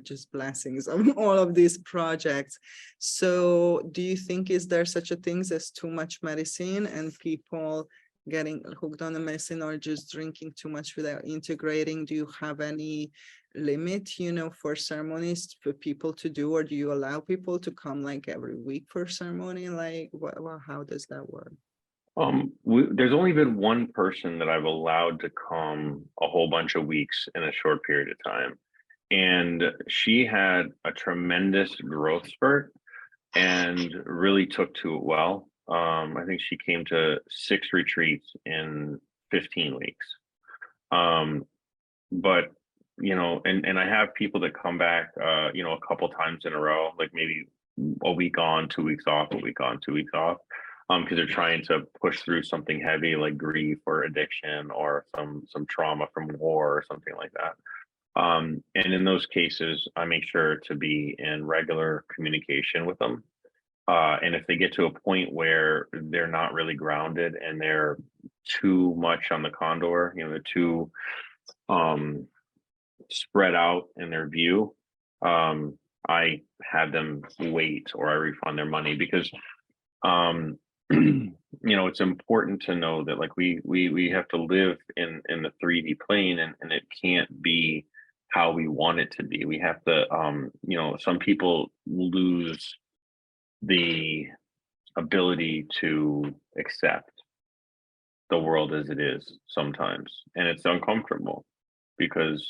just blessings on all of these projects. So do you think, is there such a thing as too much medicine and people getting hooked on the medicine, or just drinking too much without integrating? Do you have any limit, for ceremonies for people to do, or do you allow people to come like every week for ceremony? Like, how does that work? There's only been one person that I've allowed to come a whole bunch of weeks in a short period of time. And she had a tremendous growth spurt and really took to it well. I think she came to 6 retreats in 15 weeks. But, and I have people that come back, a couple times in a row, like maybe a week on, 2 weeks off, a week on, 2 weeks off, because they're trying to push through something heavy like grief or addiction or some trauma from war or something like that. And in those cases, I make sure to be in regular communication with them. And if they get to a point where they're not really grounded and they're too much on the condor, they're too spread out in their view, I have them wait or I refund their money because it's important to know that like we have to live in the 3D plane, and it can't be how we want it to be. We have to some people lose the ability to accept the world as it is sometimes, and it's uncomfortable because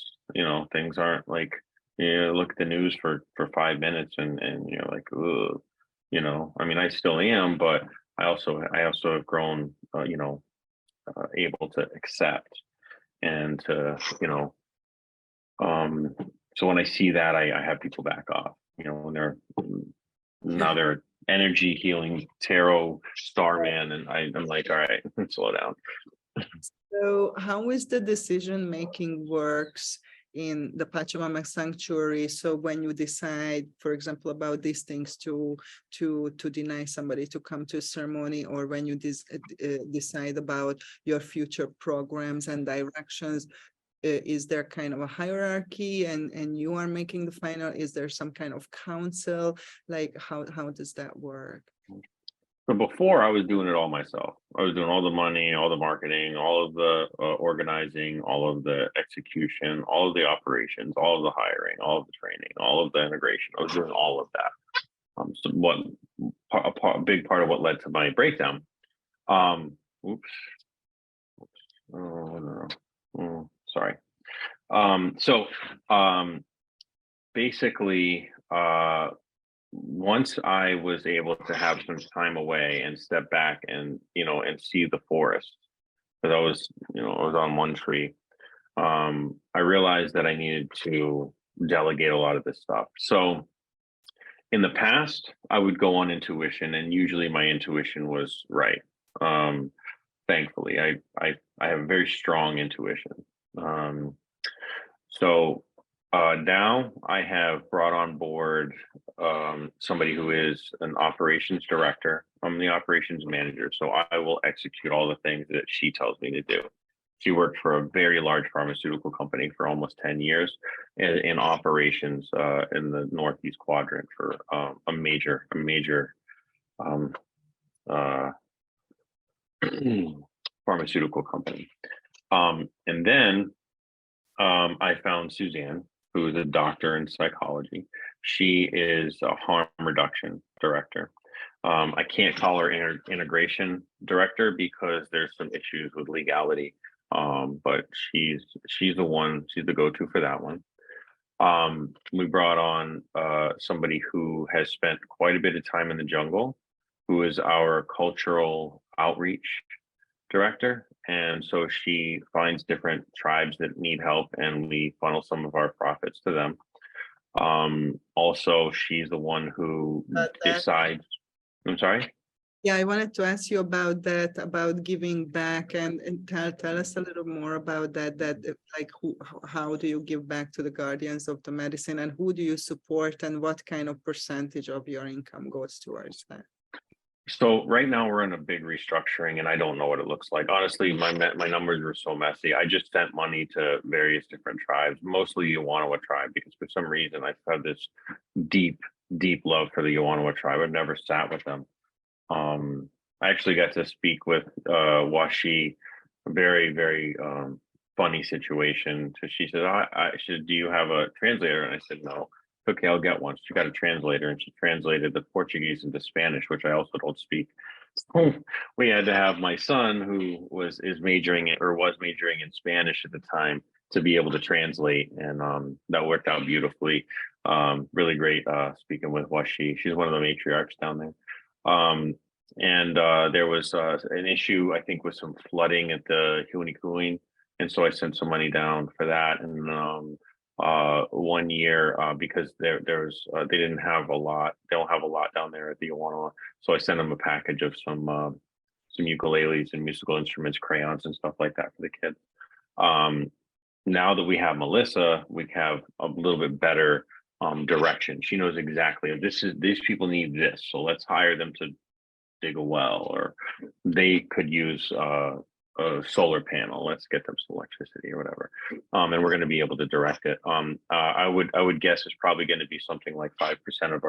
things aren't like look at the news for 5 minutes and you're like, ugh, I mean, I still am, but I also have grown able to accept and to so when I see that, I have people back off, when they're now they're energy healing tarot starman, and I'm like, all right, slow down. So how is the decision making works in the Pachamama Sanctuary? So when you decide, for example, about these things to deny somebody to come to a ceremony, or when you decide about your future programs and directions, is there kind of a hierarchy and you are making the final? Is there some kind of council? Like how does that work? So before I was doing it all myself. I was doing all the money, all the marketing, all of the organizing, all of the execution, all of the operations, all of the hiring, all of the training, all of the integration. I was doing all of that. So a big part of what led to my breakdown. Oops. Oh no. Sorry. Basically, once I was able to have some time away and step back and and see the forest, because I was on one tree, I realized that I needed to delegate a lot of this stuff. So in the past, I would go on intuition, and usually my intuition was right. Thankfully, I have a very strong intuition. So now I have brought on board somebody who is an operations director. I'm the operations manager, so I will execute all the things that she tells me to do. She worked for a very large pharmaceutical company for almost 10 years in operations in the Northeast quadrant for a major pharmaceutical company. And then I found Suzanne, who is a doctor in psychology. She is a harm reduction director. I can't call her integration director because there's some issues with legality. But she's the one, she's the go-to for that one. We brought on somebody who has spent quite a bit of time in the jungle, who is our cultural outreach director. And so she finds different tribes that need help, and we funnel some of our profits to them. Also, she's the one who decides. I'm sorry? Yeah, I wanted to ask you about that, about giving back, and tell us a little more about that, like how do you give back to the guardians of the medicine, and who do you support, and what kind of percentage of your income goes towards that? So right now we're in a big restructuring, and I don't know what it looks like. Honestly, my numbers were so messy. I just sent money to various different tribes, mostly Yawanawa tribe, because for some reason I have this deep love for the Yawanawa tribe. I've never sat with them. I actually got to speak with Washi, a very funny situation. So she said, I said, do you have a translator? And I said, no. Okay, I'll get one. She got a translator, and she translated the Portuguese into Spanish, which I also don't speak. So we had to have my son, who was majoring in Spanish at the time, to be able to translate, and that worked out beautifully. Really great speaking with Washi. She's one of the matriarchs down there. And there was an issue, I think, with some flooding at the Huanikuin, and so I sent some money down for that. And 1 year because they don't have a lot down there at the Yawanawa, so I sent them a package of some ukuleles and musical instruments, crayons, and stuff like that for the kids. Now that we have Melissa, we have a little bit better direction. She knows exactly these people need this, so let's hire them to dig a well, or they could use a solar panel. Let's get them some electricity or whatever. And we're going to be able to direct it. I would guess it's probably going to be something like 5% of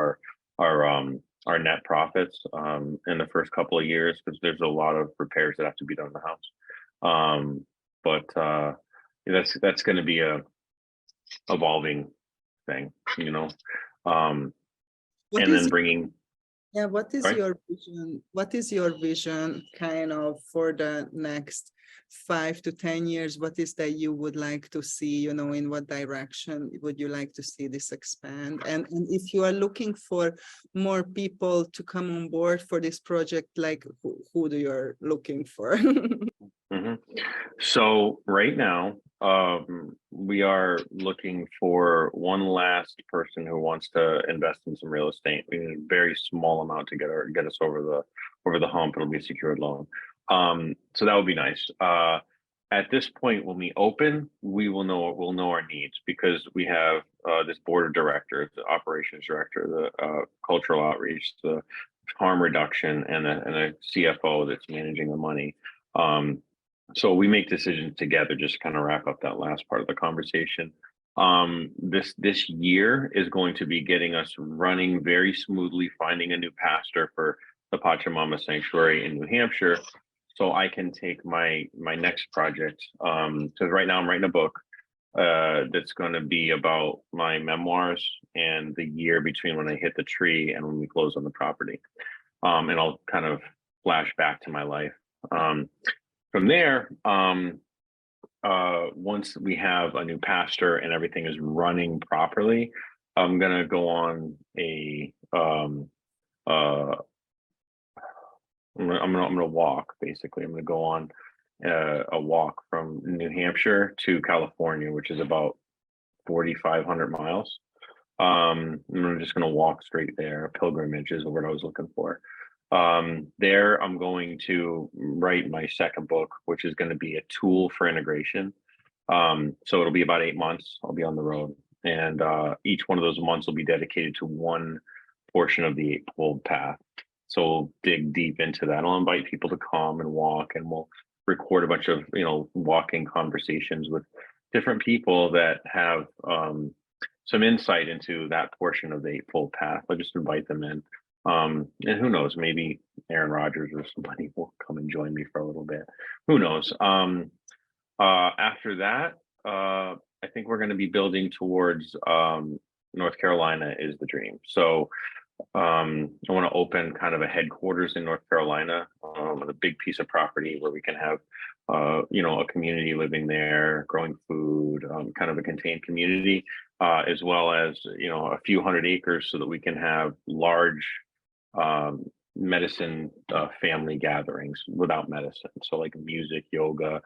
our net profits in the first couple of years, because there's a lot of repairs that have to be done in the house. But that's going to be a evolving thing, What and is then bringing. Yeah, what is Right? your vision? What is your vision kind of for the next 5 to 10 years? What is that you would like to see, in what direction would you like to see this expand? And if you are looking for more people to come on board for this project, like who do you're looking for? Mhm. So right now, we are looking for one last person who wants to invest in some real estate. We need a very small amount to get us over the hump. It'll be a secured loan. So that would be nice. At this point, when we open, we'll know our needs, because we have this board of directors, the operations director, the cultural outreach, the harm reduction, and a CFO that's managing the money. So we make decisions together, just to kind of wrap up that last part of the conversation. This year is going to be getting us running very smoothly, finding a new pastor for the Pachamama Sanctuary in New Hampshire, so I can take my next project. So right now I'm writing a book that's going to be about my memoirs and the year between when I hit the tree and when we close on the property. And I'll kind of flash back to my life. From there, once we have a new pastor and everything is running properly, I'm gonna go on I'm gonna walk, basically. I'm gonna go on a walk from New Hampshire to California, which is about 4,500 miles. I'm just gonna walk straight there. Pilgrimage is the word I was looking for. There, I'm going to write my second book, which is going to be a tool for integration. So it'll be about 8 months. I'll be on the road, and each one of those months will be dedicated to one portion of the Eightfold Path. So we'll dig deep into that. I'll invite people to come and walk, and we'll record a bunch of walking conversations with different people that have some insight into that portion of the Eightfold Path. I'll just invite them in. And who knows, maybe Aaron Rodgers or somebody will come and join me for a little bit. Who knows? After that, I think we're going to be building towards North Carolina is the dream. So I want to open kind of a headquarters in North Carolina with a big piece of property where we can have a community living there, growing food, kind of a contained community, as well as a few hundred acres, so that we can have large medicine family gatherings without medicine. So like music, yoga,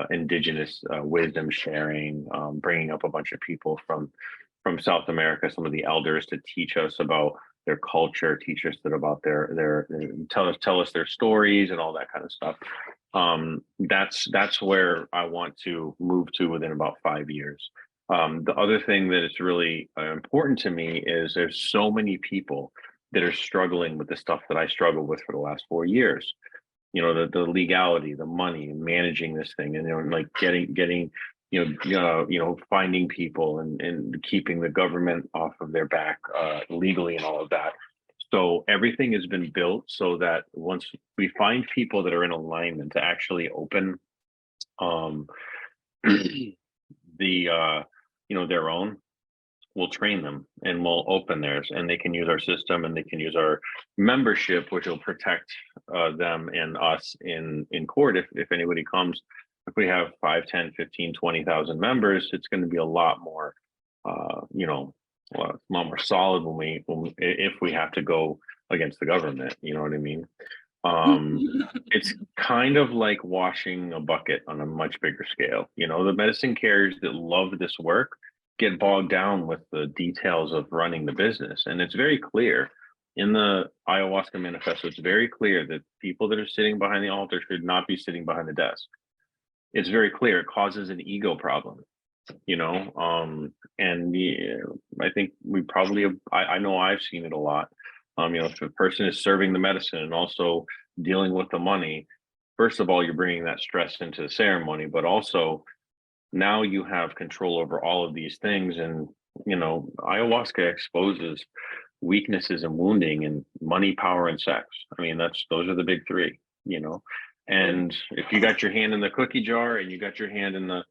indigenous wisdom sharing, bringing up a bunch of people from South America, some of the elders, to teach us about their culture, teach us about their tell us their stories and all that kind of stuff. That's where I want to move to within about 5 years. The other thing that is really important to me is there's so many people that are struggling with the stuff that I struggled with for the last 4 years. The legality, the money, managing this thing, and like getting finding people and keeping the government off of their back legally and all of that. So everything has been built so that once we find people that are in alignment to actually open their own, we'll train them and we'll open theirs, and they can use our system and they can use our membership, which will protect them and us in court. If anybody comes, if we have 5, 10, 15, 20,000 members, it's going to be a lot more, a lot more solid if we have to go against the government. You know what I mean? It's kind of like washing a bucket on a much bigger scale. The medicine carriers that love this work get bogged down with the details of running the business. And it's very clear in the Ayahuasca manifesto, it's very clear that people that are sitting behind the altar should not be sitting behind the desk. It's very clear. It causes an ego problem. I think we probably have, I know I've seen it a lot. If a person is serving the medicine and also dealing with the money, first of all, you're bringing that stress into the ceremony, but also now you have control over all of these things. And, ayahuasca exposes weaknesses and wounding and money, power, and sex. I mean, those are the big three. And if you got your hand in the cookie jar and you got your hand in the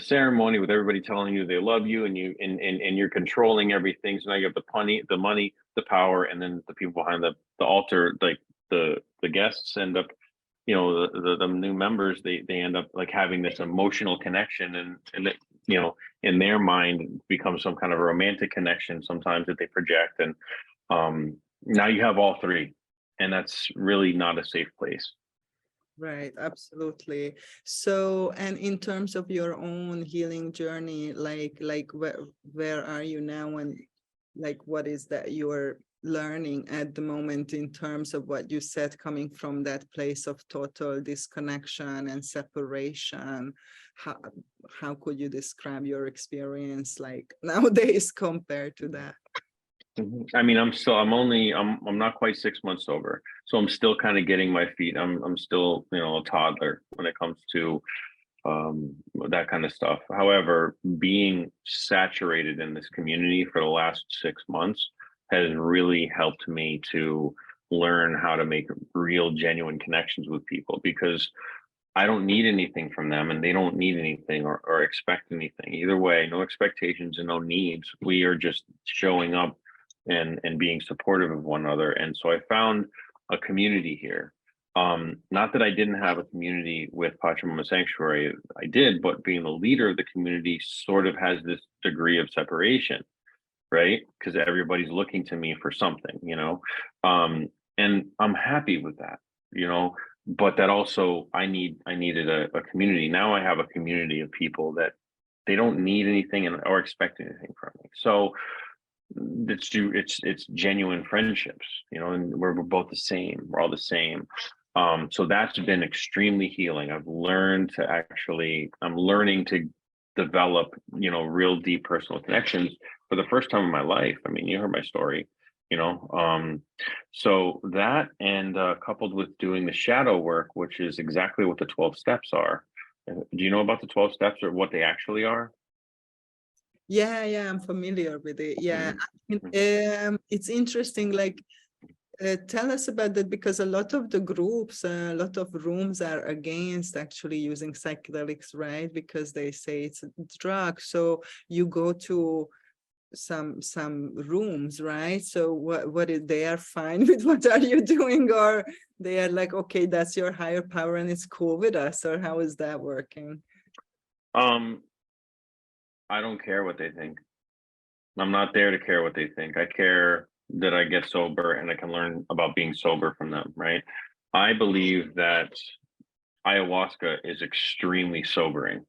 ceremony with everybody telling you they love you and you're controlling everything. So now you have the money, the power, and then the people behind the altar, like the guests end up, the new members, they end up like having this emotional connection and in their mind becomes some kind of a romantic connection sometimes that they project. And now you have all three, and that's really not a safe place. Right, absolutely. So, and in terms of your own healing journey, like where are you now, and like what is that you're learning at the moment in terms of what you said, coming from that place of total disconnection and separation? How could you describe your experience like nowadays compared to that? I mean, I'm not quite 6 months sober, so I'm still kind of getting my feet. I'm still, a toddler when it comes to that kind of stuff. However, being saturated in this community for the last 6 months has really helped me to learn how to make real, genuine connections with people, because I don't need anything from them and they don't need anything or expect anything. Either way, no expectations and no needs. We are just showing up and being supportive of one another. And so I found a community here. Not that I didn't have a community with Pachamama Sanctuary, I did, but being the leader of the community sort of has this degree of separation, right? Because everybody's looking to me for something, and I'm happy with that, but that also I needed a community. Now I have a community of people that they don't need anything or expect anything from me. So it's genuine friendships, and we're both the same. We're all the same. So that's been extremely healing. I'm learning to develop, real deep personal connections for the first time in my life. I mean, you heard my story, so that, and coupled with doing the shadow work, which is exactly what the 12 steps are. Do you know about the 12 steps or what they actually are? Yeah, I'm familiar with it. Yeah. Mhm. It's interesting, like tell us about that, because a lot of the groups, a lot of rooms are against actually using psychedelics, right? Because they say it's a drug. So you go to some rooms, right? So what is, they are fine with what are you doing, or they are like, okay, that's your higher power and it's cool with us, or how is that working? I don't care what they think. I'm not there to care what they think. I care that I get sober and I can learn about being sober from them, right? I believe that ayahuasca is extremely sobering.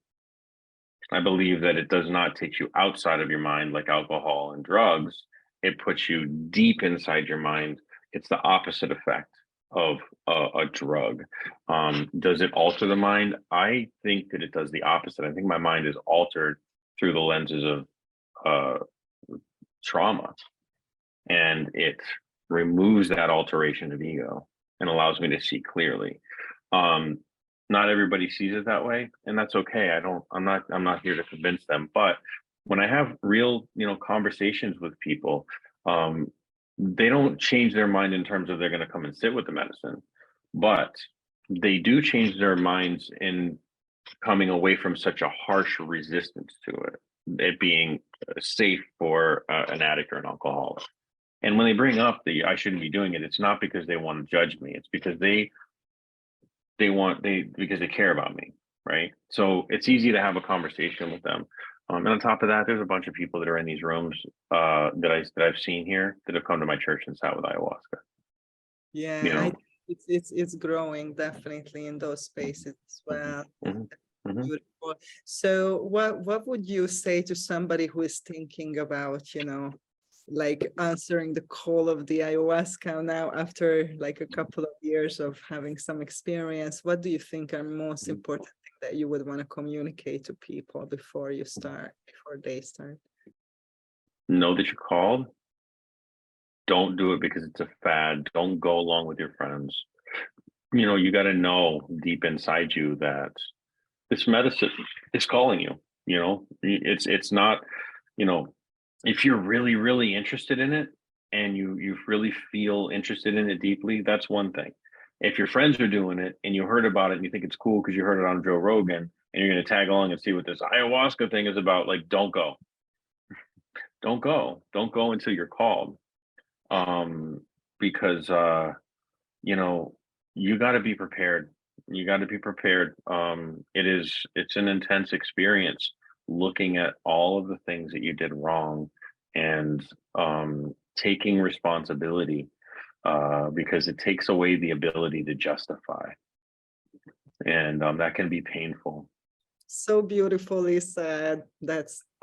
I believe that it does not take you outside of your mind like alcohol and drugs. It puts you deep inside your mind. It's the opposite effect of a drug. Does it alter the mind? I think that it does the opposite. I think my mind is altered through the lenses of uh, trauma, and it removes that alteration of ego and allows me to see clearly. Not everybody sees it that way, and that's okay. I'm not here to convince them, but when I have real, conversations with people, they don't change their mind in terms of they're going to come and sit with the medicine, but they do change their minds in coming away from such a harsh resistance to it being safe for an addict or an alcoholic. And when they bring up the I shouldn't be doing it, it's not because they want to judge me. It's because because they care about me, right? So it's easy to have a conversation with them. And on top of that, there's a bunch of people that are in these rooms that I've seen here that have come to my church and sat with ayahuasca. Yeah, it's growing definitely in those spaces as well. Mm-hmm. Beautiful. So what would you say to somebody who is thinking about, like answering the call of the ayahuasca now after like a couple of years of having some experience? What do you think are most important things that you would want to communicate to people before they start? Know that you're called. Don't do it because it's a fad. Don't go along with your friends. You got to know deep inside you that this medicine is calling you. It's not, if you're really, really interested in it and you really feel interested in it deeply, that's one thing. If your friends are doing it and you heard about it and you think it's cool because you heard it on Joe Rogan and you're going to tag along and see what this ayahuasca thing is about, like, don't go. Don't go until you're called. Because you got to be prepared. It's an intense experience looking at all of the things that you did wrong and taking responsibility, because it takes away the ability to justify, and that can be painful. So beautifully said.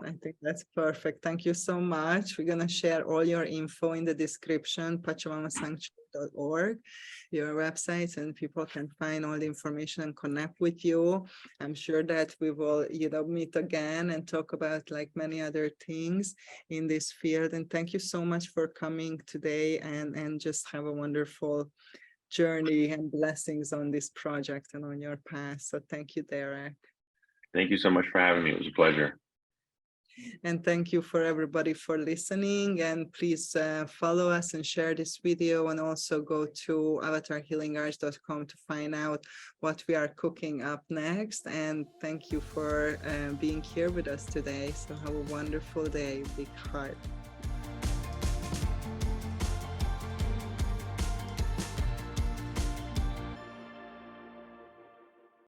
I think that's perfect. Thank you so much. We're going to share all your info in the description, pachamamasanctuary.org, your websites, and people can find all the information and connect with you. I'm sure that we will, meet again and talk about like many other things in this field. And thank you so much for coming today, and just have a wonderful journey and blessings on this project and on your path. So thank you, Derek. Thank you so much for having me. It was a pleasure. And thank you for everybody for listening. And please follow us and share this video, and also go to avatarhealingarts.com to find out what we are cooking up next. And thank you for being here with us today. So have a wonderful day. Big heart.